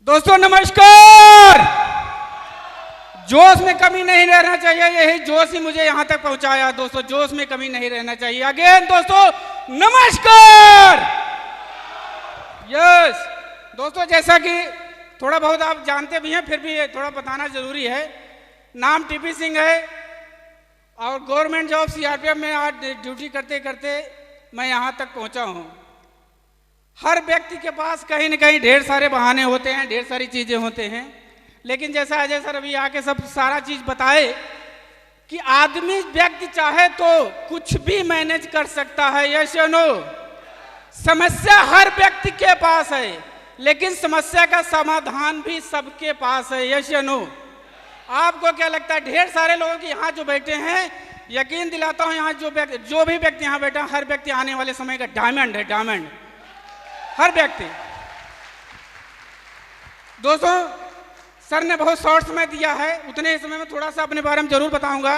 दोस्तों नमस्कार। जोश में कमी नहीं रहना चाहिए, यही जोश ही मुझे यहां तक पहुंचाया। दोस्तों जोश में कमी नहीं रहना चाहिए। अगेन दोस्तों नमस्कार। यस दोस्तों, जैसा कि थोड़ा बहुत आप जानते भी हैं, फिर भी थोड़ा बताना जरूरी है। नाम टीपी सिंह है और गवर्नमेंट जॉब सीआरपीएफ में आज ड्यूटी करते करते मैं यहाँ तक पहुँचा हूँ। हर व्यक्ति के पास कहीं न कहीं ढेर सारे बहाने होते हैं, ढेर सारी चीज़ें होते हैं, लेकिन जैसा अजय सर अभी आके सब सारा चीज़ बताए कि आदमी व्यक्ति चाहे तो कुछ भी मैनेज कर सकता है। यस या नो? समस्या हर व्यक्ति के पास है, लेकिन समस्या का समाधान भी सबके पास है। यस या नो? आपको क्या लगता है? ढेर सारे लोगों की यहाँ जो बैठे हैं, यकीन दिलाता हूँ यहाँ जो भी व्यक्ति यहाँ बैठा है, हर व्यक्ति आने वाले समय का डायमंड है। डायमंड हर व्यक्ति। दोस्तों सर ने बहुत शॉर्ट समय दिया है, उतने ही समय में थोड़ा सा अपने बारे में जरूर बताऊंगा।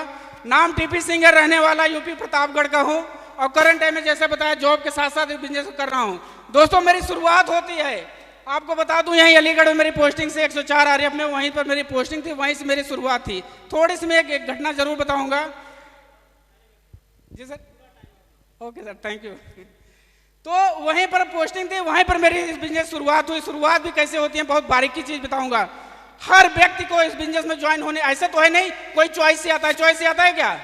नाम टीपी सिंह है, रहने वाला यूपी प्रतापगढ़ का हूं और करंट टाइम में जैसे बताया जॉब के साथ साथ बिजनेस कर रहा हूं। दोस्तों मेरी शुरुआत होती है, आपको बता दूं, यहीं अलीगढ़ में मेरी पोस्टिंग से 104 आरएएफ में वहीं पर मेरी पोस्टिंग थी, वहीं से मेरी शुरुआत थी। थोड़ी सी मैं एक घटना जरूर बताऊंगा। जी sir, okay sir, thank you. तो वहीं पर पोस्टिंग थी, वहीं पर मेरी इस बिजनेस शुरुआत हुई। शुरुआत भी कैसे होती है बहुत बारीकी चीज बताऊंगा। हर व्यक्ति को इस बिजनेस में ज्वाइन होने, ऐसा तो है नहीं कोई चॉइस से आता है। चॉइस से आता है क्या?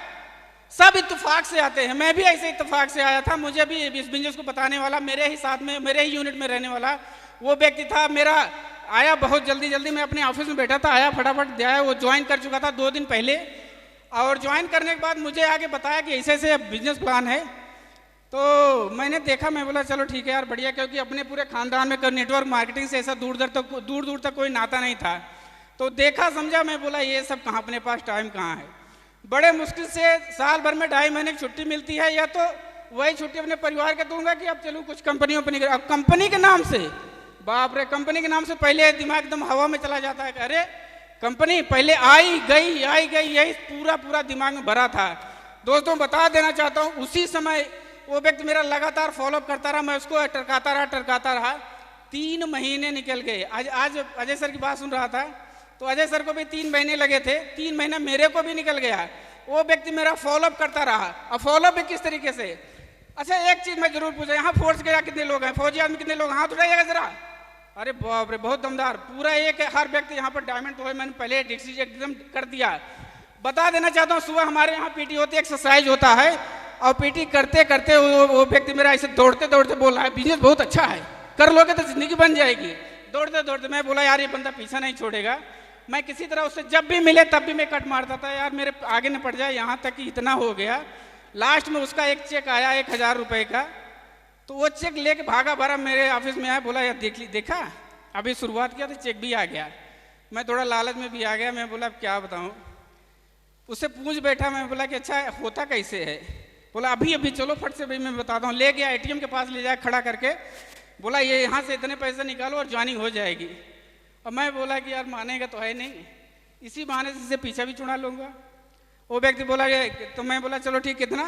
सब इत्तेफाक से आते हैं। मैं भी ऐसे इत्तेफाक से आया था। मुझे भी इस बिजनेस को बताने वाला, मेरे ही साथ में, मेरे ही यूनिट में रहने वाला वो व्यक्ति था। मेरा आया बहुत जल्दी जल्दी, मैं अपने ऑफिस में बैठा था, आया फटाफट आया। वो ज्वाइन कर चुका था 2 दिन पहले, और ज्वाइन करने के बाद मुझे आगे बताया कि ऐसे ऐसे बिजनेस प्लान है। तो मैंने देखा, मैं बोला चलो ठीक है यार, बढ़िया, क्योंकि अपने पूरे खानदान में नेटवर्क मार्केटिंग से ऐसा दूर दूर तक कोई नाता नहीं था। तो देखा समझा, मैं बोला ये सब कहाँ, अपने पास टाइम कहाँ है। बड़े मुश्किल से साल भर में 2.5 महीने की छुट्टी मिलती है, या तो वही छुट्टी अपने परिवार के दूंगा कि अब चलूँ कुछ कंपनियों पर। अब कंपनी के नाम से, बाप रे, कंपनी के नाम से पहले दिमाग एकदम हवा में चला जाता है। अरे कंपनी पहले आई गई, यही पूरा दिमाग में भरा था। दोस्तों बता देना चाहता हूँ, उसी समय वो व्यक्ति मेरा लगातार फॉलोअप करता रहा, मैं उसको टरकाता रहा। 3 महीने निकल गए। आज अजय सर की बात सुन रहा था, तो अजय सर को भी 3 महीने लगे थे। 3 महीना मेरे को भी निकल गया। वो व्यक्ति मेरा फॉलोअप करता रहा। अब फॉलोअप भी किस तरीके से? अच्छा एक चीज मैं जरूर पूछा, यहाँ फोर्स के कितने लोग हैं? फौजी आदमी कितने लोग? हाथ उठाइएगा जरा। अरे बाप रे, बहुत दमदार, पूरा एक है। हर व्यक्ति यहाँ पर डायमंड तो है। मैंने पहले डिसीजन एकदम कर दिया। बता देना चाहता हूँ, सुबह हमारे यहाँ पीटी होती है, एक्सरसाइज होता है, और पीटी करते करते वो व्यक्ति मेरा ऐसे दौड़ते दौड़ते बोल रहा है, बिजनेस बहुत अच्छा है, कर लोगे तो जिंदगी बन जाएगी। दौड़ते दौड़ते मैं बोला यार ये बंदा पीछा नहीं छोड़ेगा। मैं किसी तरह उससे जब भी मिले तब भी मैं कट मारता था, यार मेरे आगे न पड़ जाए। यहाँ तक कि इतना हो गया, लास्ट में उसका एक चेक आया 1000 रुपये का। तो वो चेक लेके भागा भरा मेरे ऑफिस में आया, बोला यार देखा, अभी शुरुआत किया तो चेक भी आ गया। मैं थोड़ा लालच में भी आ गया। मैं बोला क्या बताऊँ, उससे पूछ बैठा। मैं बोला कि अच्छा होता कैसे है? बोला अभी चलो फट से भाई मैं बताता हूँ। ले गया एटीएम के पास, ले जाए खड़ा करके, बोला ये यहाँ से इतने पैसे निकालो और ज्वाइनिंग हो जाएगी। और मैं बोला कि यार मानेगा तो है नहीं, इसी बहाने से पीछा भी छुड़ा लूँगा। वो व्यक्ति बोला तो मैं बोला चलो ठीक, कितना?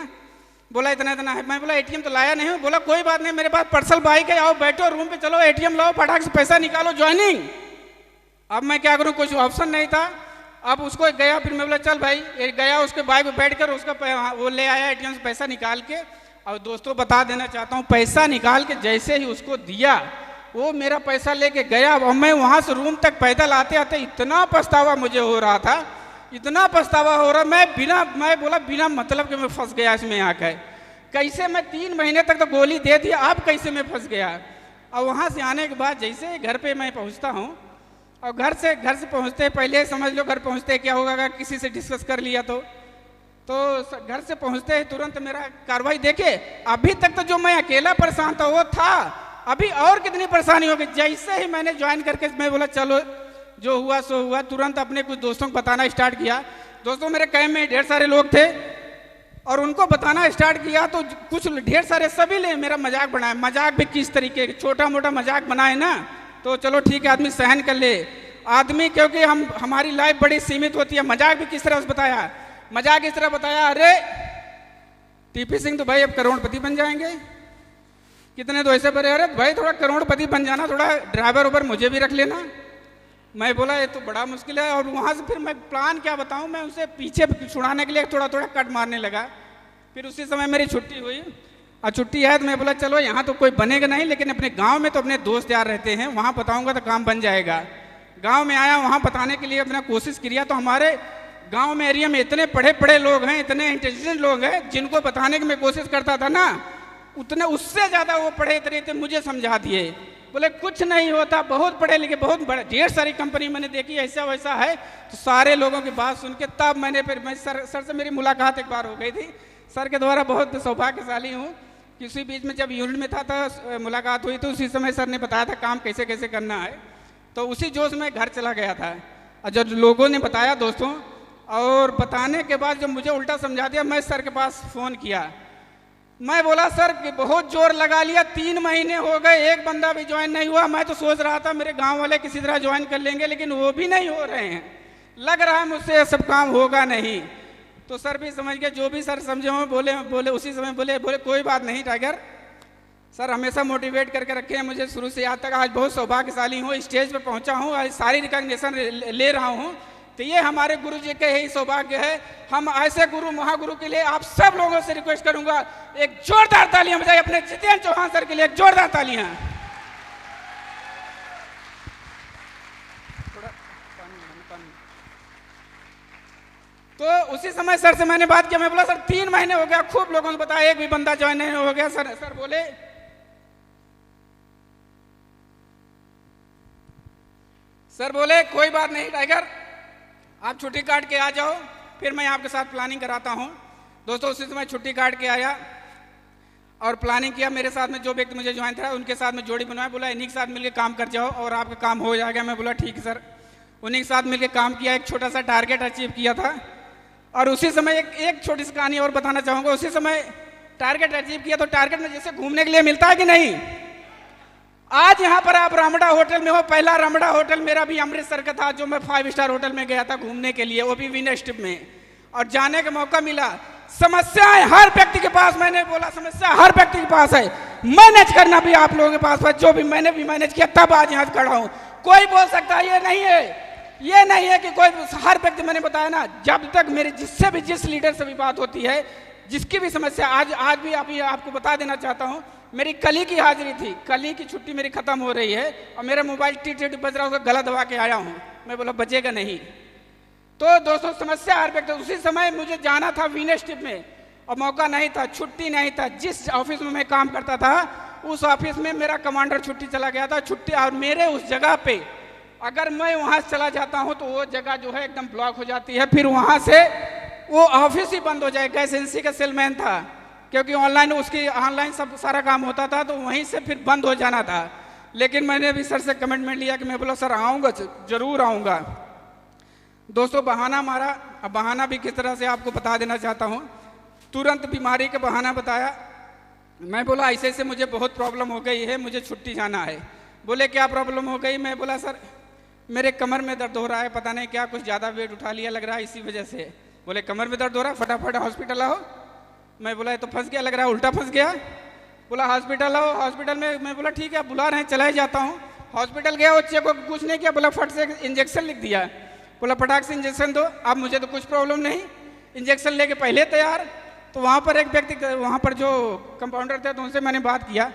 बोला इतना है। मैं बोला एटीएम तो लाया नहीं हूँ। बोला कोई बात नहीं, मेरे पास पर्सनल बाइक है, आओ बैठो रूम पे, चलो एटीएम लाओ, फटाक से पैसा निकालो, ज्वाइनिंग। अब मैं क्या करूँ, कुछ ऑप्शन नहीं था। अब उसको गया, फिर मैं बोला चल भाई, गया उसके बाइक पे बैठकर उसका वो ले आया एटीएम से पैसा निकाल के। और दोस्तों बता देना चाहता हूँ, पैसा निकाल के जैसे ही उसको दिया, वो मेरा पैसा लेके गया। और मैं वहाँ से रूम तक पैदल आते आते इतना पछतावा मुझे हो रहा था, इतना पछतावा हो रहा। मैं बोला बिना मतलब के मैं फंस गया इसमें आकर। कैसे मैं 3 महीने तक तो गोली दे दी, अब कैसे मैं फंस गया। और वहाँ से आने के बाद जैसे घर पे मैं पहुँचता हूँ, और घर से पहुँचते पहले समझ लो घर पहुँचते क्या होगा, अगर किसी से डिस्कस कर लिया तो घर से पहुँचते ही तुरंत मेरा कार्रवाई देखे। अभी तक तो जो मैं अकेला परेशान था वो था, अभी और कितनी परेशानी होगी। जैसे ही मैंने ज्वाइन करके मैं बोला चलो जो हुआ सो हुआ, तुरंत अपने कुछ दोस्तों को बताना स्टार्ट किया। दोस्तों मेरे कैंप में ढेर सारे लोग थे और उनको बताना स्टार्ट किया, तो कुछ ढेर सारे सभी ने मेरा मजाक बनाया। मजाक भी किस तरीके, छोटा मोटा मजाक बनाए ना, तो चलो ठीक है आदमी सहन कर ले। आदमी क्योंकि हमारी लाइफ बड़ी सीमित होती है। मजाक भी किस तरह से बताया, मजाक इस तरह बताया, अरे टीपी सिंह तो भाई अब करोड़पति बन जाएंगे। कितने तो ऐसे बड़े, अरे भाई थोड़ा करोड़पति बन जाना, थोड़ा ड्राइवर ऊपर मुझे भी रख लेना। मैं बोला ये तो बड़ा मुश्किल है। और वहाँ से फिर मैं प्लान क्या बताऊँ, मैं उनसे पीछे छुड़ाने के लिए थोड़ा थोड़ा कट मारने लगा। फिर उसी समय मेरी छुट्टी हुई और छुट्टी है तो मैं बोला चलो यहाँ तो कोई बनेगा नहीं, लेकिन अपने गांव में तो अपने दोस्त यार रहते हैं, वहाँ बताऊँगा तो काम बन जाएगा। गांव में आया, वहाँ बताने के लिए अपना कोशिश किया। तो हमारे गांव में एरिया में इतने पढ़े पढ़े लोग हैं, इतने इंटेलिजेंट लोग हैं, जिनको बताने की मैं कोशिश करता था ना, उतने उससे ज़्यादा वो पढ़े इतने थे, मुझे समझा दिए। बोले कुछ नहीं होता, बहुत पढ़े लिखे, बहुत बड़े, ढेर सारी कंपनी मैंने देखी, ऐसा वैसा है। तो सारे लोगों की बात सुन के तब मैं सर से मेरी मुलाकात एक बार हो गई थी। सर के द्वारा बहुत सौभाग्यशाली हूँ कि उसी बीच में जब यूनिट में था मुलाकात हुई, तो उसी समय सर ने बताया था काम कैसे कैसे करना है। तो उसी जोश में घर चला गया था। और जब लोगों ने बताया दोस्तों, और बताने के बाद जब मुझे उल्टा समझा दिया, मैं सर के पास फ़ोन किया। मैं बोला सर कि बहुत जोर लगा लिया, 3 महीने हो गए, एक बंदा भी ज्वाइन नहीं हुआ। मैं तो सोच रहा था मेरे गांव वाले किसी तरह ज्वाइन कर लेंगे, लेकिन वो भी नहीं हो रहे हैं। लग रहा है मुझसे सब काम होगा नहीं। तो सर भी समझ गए, जो भी सर समझे हों, बोले उसी समय बोले कोई बात नहीं टाइगर। सर हमेशा मोटिवेट करके रखे हैं मुझे शुरू से आज तक। आज बहुत सौभाग्यशाली हूँ, स्टेज पे पहुँचा हूँ, आज सारी रिकॉग्निशन ले रहा हूँ। तो ये हमारे गुरु जी के ही सौभाग्य है। हम ऐसे गुरु महागुरु के लिए आप सब लोगों से रिक्वेस्ट करूंगा, एक जोरदार तालियां बजाइए अपने जितेंद्र चौहान सर के लिए, एक जोरदार तालियां। तो उसी समय सर से मैंने बात किया। मैं बोला सर 3 महीने हो गया, खूब लोगों ने बताया, एक भी बंदा ज्वाइन नहीं हो गया। सर बोले कोई बात नहीं टाइगर, आप छुट्टी काट के आ जाओ, फिर मैं आपके साथ प्लानिंग कराता हूँ। दोस्तों उसी समय छुट्टी काट के आया और प्लानिंग किया। मेरे साथ में जो व्यक्ति मुझे ज्वाइन था उनके साथ में जोड़ी बनवाया, बोला इन्हीं के साथ मिलकर काम कर जाओ और आपका काम हो जाएगा। मैं बोला ठीक है सर। उन्हीं के साथ मिलकर काम किया, एक छोटा सा टारगेट अचीव किया था। और उसी समय एक छोटी सी कहानी और बताना चाहूँगा। उसी समय टारगेट अचीव किया, तो टारगेट में जैसे घूमने के लिए मिलता है कि नहीं, आज यहाँ पर आप रामड़ा होटल में हो। पहला रामड़ा होटल मेरा भी अमृतसर का था, जो मैं 5 स्टार होटल में गया था घूमने के लिए, वो भी विनर ट्रिप में। और जाने का मौका मिला। समस्याएं हर व्यक्ति के पास, मैंने बोला समस्या हर व्यक्ति के पास है, मैनेज करना भी आप लोगों के पास है। जो भी मैंने भी मैनेज किया, तब आज यहाँ खड़ा हूँ। कोई बोल सकता है ये नहीं है कि कोई, हर व्यक्ति, मैंने बताया ना, जब तक मेरे जिससे भी, जिस लीडर से भी बात होती है, जिसकी भी समस्या, आज भी आपको बता देना चाहता हूँ, मेरी कली की हाजिरी थी, कली की छुट्टी मेरी खत्म हो रही है और मेरा मोबाइल टी बज रहा है, उसका गला दबा के आया हूँ। मैं बोला बजेगा नहीं। तो दोस्तों समस्या हर व्यक्ति, उसी समय मुझे जाना था विनर ट्रिप में और मौका नहीं था, छुट्टी नहीं था। जिस ऑफिस में मैं काम करता था उस ऑफिस में मेरा कमांडर छुट्टी चला गया था, छुट्टी, और मेरे उस जगह पे अगर मैं वहाँ से चला जाता हूँ तो वो जगह जो है एकदम ब्लॉक हो जाती है, फिर वहाँ से वो ऑफिस ही बंद हो जाए। गैस एजेंसी का सेलमैन था, क्योंकि ऑनलाइन सब सारा काम होता था, तो वहीं से फिर बंद हो जाना था। लेकिन मैंने भी सर से कमिटमेंट लिया कि मैं बोला सर आऊँगा, जरूर आऊँगा। दोस्तों बहाना मारा। अब बहाना भी किस तरह से आपको बता देना चाहता हूँ। तुरंत बीमारी का बहाना बताया। मैं बोला ऐसे से मुझे बहुत प्रॉब्लम हो गई है, मुझे छुट्टी जाना है। बोले क्या प्रॉब्लम हो गई? मैं बोला सर मेरे कमर में दर्द हो रहा है, पता नहीं क्या, कुछ ज़्यादा वेट उठा लिया लग रहा है, इसी वजह से। बोले कमर में दर्द हो रहा है, फटाफट हॉस्पिटल आओ। मैं बोला ये तो फंस गया लग रहा है, उल्टा फंस गया। बोला हॉस्पिटल आओ। हॉस्पिटल में मैं बोला ठीक है बुला रहे हैं, चला ही जाता हूँ। हॉस्पिटल गया, बच्चे को कुछ नहीं किया, बोला फट से इंजेक्शन लिख दिया। बोला फटाक से इंजेक्शन दो। अब मुझे तो कुछ प्रॉब्लम नहीं, इंजेक्शन लेके पहले तैयार। तो वहाँ पर एक व्यक्ति, वहाँ पर जो कंपाउंडर थे, तो उनसे मैंने बात किया।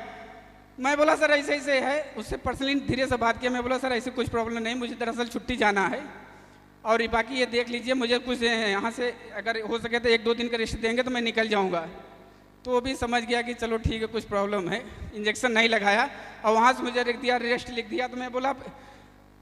मैं बोला सर ऐसे ऐसे है, उससे पर्सनली धीरे से बात किया। मैं बोला सर ऐसी कुछ प्रॉब्लम नहीं, मुझे दरअसल छुट्टी जाना है और ये बाकी ये देख लीजिए, मुझे कुछ यहाँ से अगर हो सके तो 1-2 दिन का रेस्ट देंगे तो मैं निकल जाऊँगा। तो वो भी समझ गया कि चलो ठीक है कुछ प्रॉब्लम है, इंजेक्शन नहीं लगाया और वहाँ से मुझे लिख दिया, रेस्ट लिख दिया। तो मैं बोला,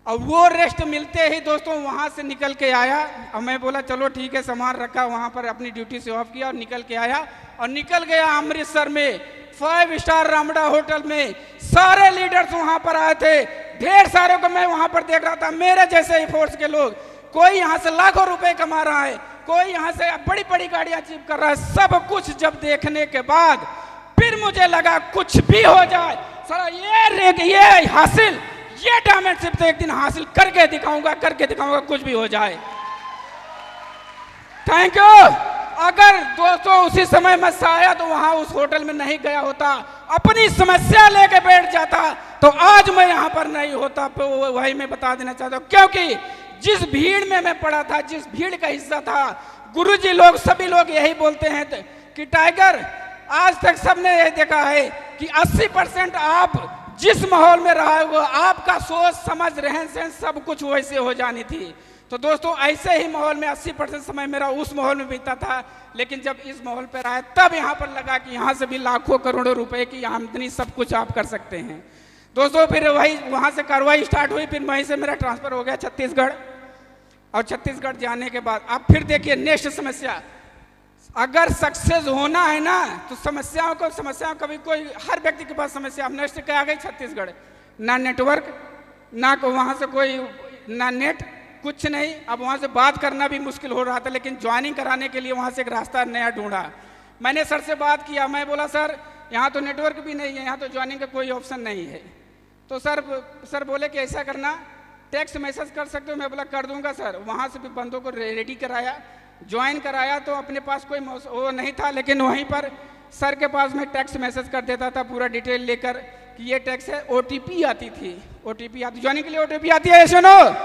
और वो रेस्ट मिलते ही दोस्तों वहाँ से निकल के आया। और मैं बोला चलो ठीक है, सामान रखा वहाँ पर, अपनी ड्यूटी से ऑफ किया और निकल के आया। और निकल गया अमृतसर में 5 स्टार रामड़ा होटल में। सारे लीडर्स वहाँ पर आए थे, ढेर सारे को मैं वहाँ पर देख रहा था, मेरे जैसे ही फोर्स के लोग। कोई यहाँ से लाखों रुपए कमा रहा है, कोई यहाँ से बड़ी बड़ी गाड़ियां अचीव कर रहा है। सब कुछ जब देखने के बाद फिर मुझे लगा कुछ भी हो जाए, साला ये हासिल, ये डायमंडशिप तो एक दिन हासिल करके दिखाऊंगा, कुछ भी हो जाए। Thank you. अगर दोस्तों उसी समय मैं शायद वहां उस होटल में नहीं गया होता अपनी समस्या लेके बैठ जाता तो आज मैं यहाँ पर नहीं होता। वही मैं बता देना चाहता हूँ, क्योंकि जिस भीड़ में मैं पड़ा था, जिस भीड़ का हिस्सा था, गुरुजी लोग सभी लोग यही बोलते हैं कि टाइगर, आज तक सबने यही देखा है कि 80% आप जिस माहौल में रहा है वो आपका सोच समझ रहन सहन सब कुछ वैसे हो जानी थी। तो दोस्तों ऐसे ही माहौल में 80% समय मेरा उस माहौल में बीता था, लेकिन जब इस माहौल पर आया तब यहाँ पर लगा कि यहाँ से भी लाखों करोड़ों रुपए की आमदनी सब कुछ आप कर सकते हैं। दोस्तों फिर वही वहाँ से कार्रवाई स्टार्ट हुई, फिर वहीं से मेरा ट्रांसफर हो गया छत्तीसगढ़। और छत्तीसगढ़ जाने के बाद अब फिर देखिए नेक्स्ट समस्या, अगर सक्सेस होना है ना तो समस्याओं कभी कोई, हर व्यक्ति के पास समस्या। अब नेक्स्ट क्या आ गई छत्तीसगढ़, ना नेटवर्क, ना वहाँ से कोई, ना नेट, कुछ नहीं। अब वहाँ से बात करना भी मुश्किल हो रहा था, लेकिन ज्वाइनिंग कराने के लिए वहाँ से एक रास्ता नया ढूंढा। मैंने सर से बात किया, मैं बोला सर यहाँ तो नेटवर्क भी नहीं है, यहाँ तो ज्वाइनिंग का कोई ऑप्शन नहीं है। तो सर बोले कि ऐसा करना, टेक्स्ट मैसेज कर सकते हो। मैं बोला कर दूंगा सर। वहाँ से भी बंदों को रेडी कराया, ज्वाइन कराया। तो अपने पास कोई वो नहीं था, लेकिन वहीं पर सर के पास मैं टेक्स्ट मैसेज कर देता था पूरा डिटेल लेकर कि ये टेक्स्ट है। OTP आती थी, OTP आती, ज्वाइनिंग के लिए OTP आती है, सुनो,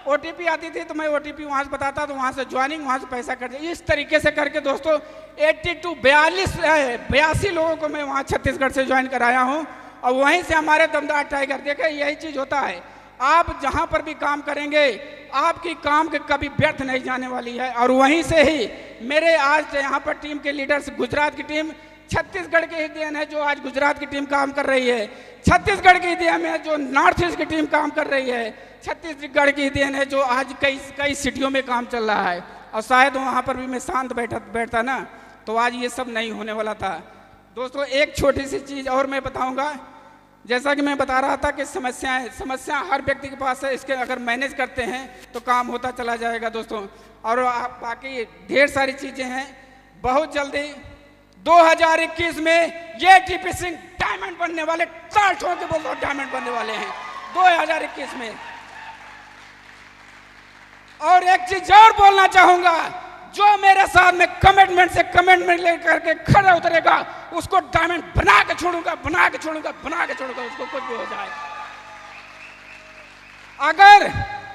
OTP आती थी तो मैं OTP वहाँ से बताता, तो वहाँ से ज्वाइनिंग, वहाँ से पैसा कर दिया। इस तरीके से करके दोस्तों 82 लोगों को मैं वहाँ छत्तीसगढ़ से ज्वाइन कराया हूँ। और वहीं से हमारे दमदार टाइगर, देखे यही चीज़ होता है, आप जहाँ पर भी काम करेंगे आपकी काम के कभी व्यर्थ नहीं जाने वाली है। और वहीं से ही मेरे आज यहाँ पर टीम के लीडर्स, गुजरात की टीम, छत्तीसगढ़ की ही देन है जो आज गुजरात की टीम काम कर रही है, छत्तीसगढ़ की देन है जो नॉर्थ ईस्ट की टीम काम कर रही है, छत्तीसगढ़ की देन है जो आज कई सिटियों में काम चल रहा है। और शायद वहाँ पर भी मैं शांत बैठता ना तो आज ये सब नहीं होने वाला था। दोस्तों एक छोटी सी चीज़ और मैं बताऊँगा, जैसा कि मैं बता रहा था कि समस्या हर व्यक्ति के पास है, इसके अगर मैनेज करते हैं तो काम होता चला जाएगा दोस्तों। और बाकी ढेर सारी चीज़ें हैं। बहुत जल्दी 2021 में ये टीपी सिंह डायमंड बनने वाले, ताल ठोक के बोल दो डायमंड बनने वाले हैं 2021 में। और एक चीज और बोलना चाहूंगा, जो मेरे साथ में कमिटमेंट लेकर के खड़ा उतरेगा उसको डायमंड बना के छोड़ूंगा, उसको कुछ भी हो जाए।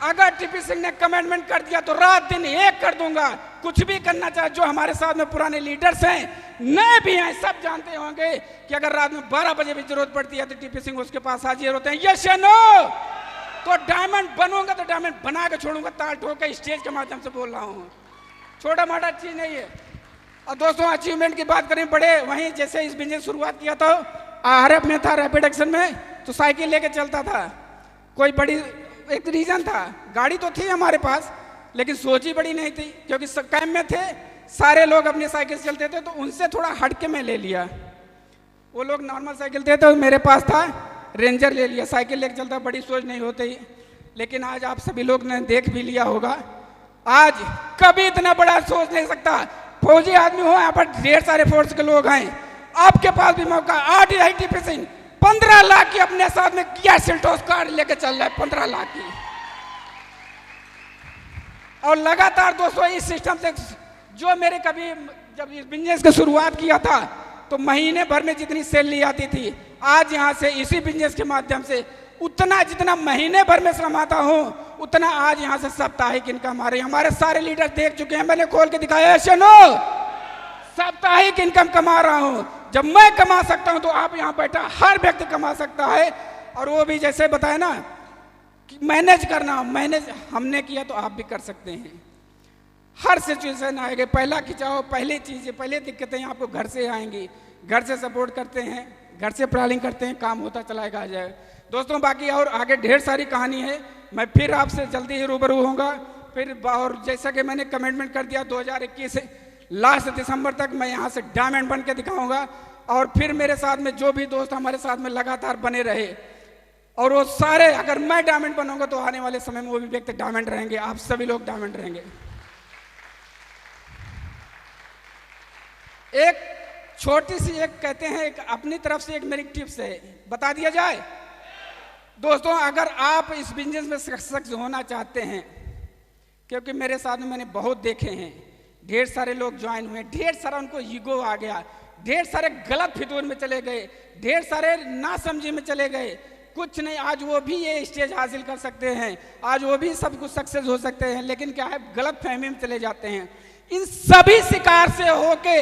अगर टीपी सिंह ने कमिटमेंट कर दिया तो रात दिन एक कर दूंगा, कुछ भी करना चाहे। जो हमारे साथ में पुराने लीडर्स हैं, नए भी हैं, सब जानते होंगे कि अगर रात में 12 बजे भी जरूरत पड़ती है तो टीपी सिंह उसके पास हाजिर होते हैं। यस या नो? तो डायमंड बनूंगा तो डायमंड बना के छोड़ूंगा, ताल ठोक के स्टेज के माध्यम से बोल रहा हूँ, छोटा मोटा चीज नहीं है। और दोस्तों अचीवमेंट की बात करें, बड़े वहीं जैसे इस बिजनेस शुरुआत किया था RF में था, रैपिड एक्शन में, तो साइकिल लेके चलता था। कोई बड़ी एक रीजन था, गाड़ी तो थी हमारे पास लेकिन सोच ही बड़ी नहीं थी, क्योंकि कैंप में थे, सारे लोग अपनी साइकिल से चलते थे, तो उनसे थोड़ा हट के मैं ले लिया। वो लोग नॉर्मल साइकिल थे तो मेरे पास था रेंजर, ले लिया, साइकिल लेके चलता, बड़ी सोच नहीं होती। लेकिन आज आप सभी लोग ने देख भी लिया होगा, आज कभी इतना बड़ा सोच नहीं सकता। फौजी आदमी हो, यहाँ पर ढेर सारे फोर्स के लोग हैं, आपके पास भी मौका। आज टीपी सिंह 15 लाख की अपने साथ में किया सेल्टोस कार लेके चल रहा है, 15 लाख की। और लगातार दोस्तों इस सिस्टम से, जो मेरे कभी जब इस बिजनेस की शुरुआत किया था तो महीने भर में जितनी सैलरी आती थी, आज यहाँ से इसी बिजनेस के माध्यम से उतना जितना महीने भर में कमाता हूँ उतना आज यहाँ से साप्ताहिक इनकम आ रही है। हमारे सारे लीडर देख चुके हैं, मैंने खोल के दिखाया, सुनो, साप्ताहिक इनकम कमा रहा हूँ। जब मैं कमा सकता हूँ तो आप यहाँ बैठा हर व्यक्ति कमा सकता है। और वो भी जैसे बताया ना कि मैनेज करना, मैनेज हमने किया तो आप भी कर सकते हैं। हर सिचुएशन आएगी, पहला खिंचाओ, पहली चीज़ें, पहले दिक्कतें आपको घर से आएंगी, घर से सपोर्ट करते हैं, घर से प्लानिंग करते हैं, काम होता चलाएगा आ जाए। दोस्तों बाकी और आगे ढेर सारी कहानी है, मैं फिर आपसे जल्दी ही रूबरू होऊंगा। फिर और जैसा कि मैंने कमिटमेंट कर दिया 2021 लास्ट दिसंबर तक मैं यहाँ से डायमंड बन के दिखाऊंगा। और फिर मेरे साथ में जो भी दोस्त हमारे साथ में लगातार बने रहे, और वो सारे, अगर मैं डायमंड बनूंगा तो आने वाले समय में वो भी व्यक्ति डायमंड रहेंगे, आप सभी लोग डायमंड रहेंगे। एक छोटी सी, एक कहते हैं, एक अपनी तरफ से एक मेरी टिप्स है, बता दिया जाए। दोस्तों अगर आप इस बिजनेस में सक्सेस होना चाहते हैं, क्योंकि मेरे साथ में मैंने बहुत देखे हैं, ढेर सारे लोग ज्वाइन हुए, ढेर सारा उनको ईगो आ गया, ढेर सारे गलत फितूर में चले गए, ढेर सारे नासमझी में चले गए, कुछ नहीं, आज वो भी ये स्टेज हासिल कर सकते हैं, आज वो भी सब कुछ सक्सेस हो सकते हैं, लेकिन क्या है, गलत फहमी में चले जाते हैं। इन सभी शिकार से होके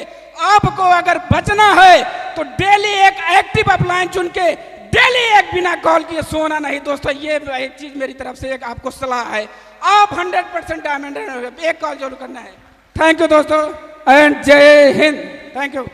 आपको अगर बचना है तो डेली एक एक्टिव अपलाइन चुन के डेली एक बिना कॉल किए सोना नहीं दोस्तों। ये एक चीज मेरी तरफ से एक आपको सलाह है, आप 100% डायमंड एक कॉल जरूर करना है। थैंक यू दोस्तों एंड जय हिंद। Thank you.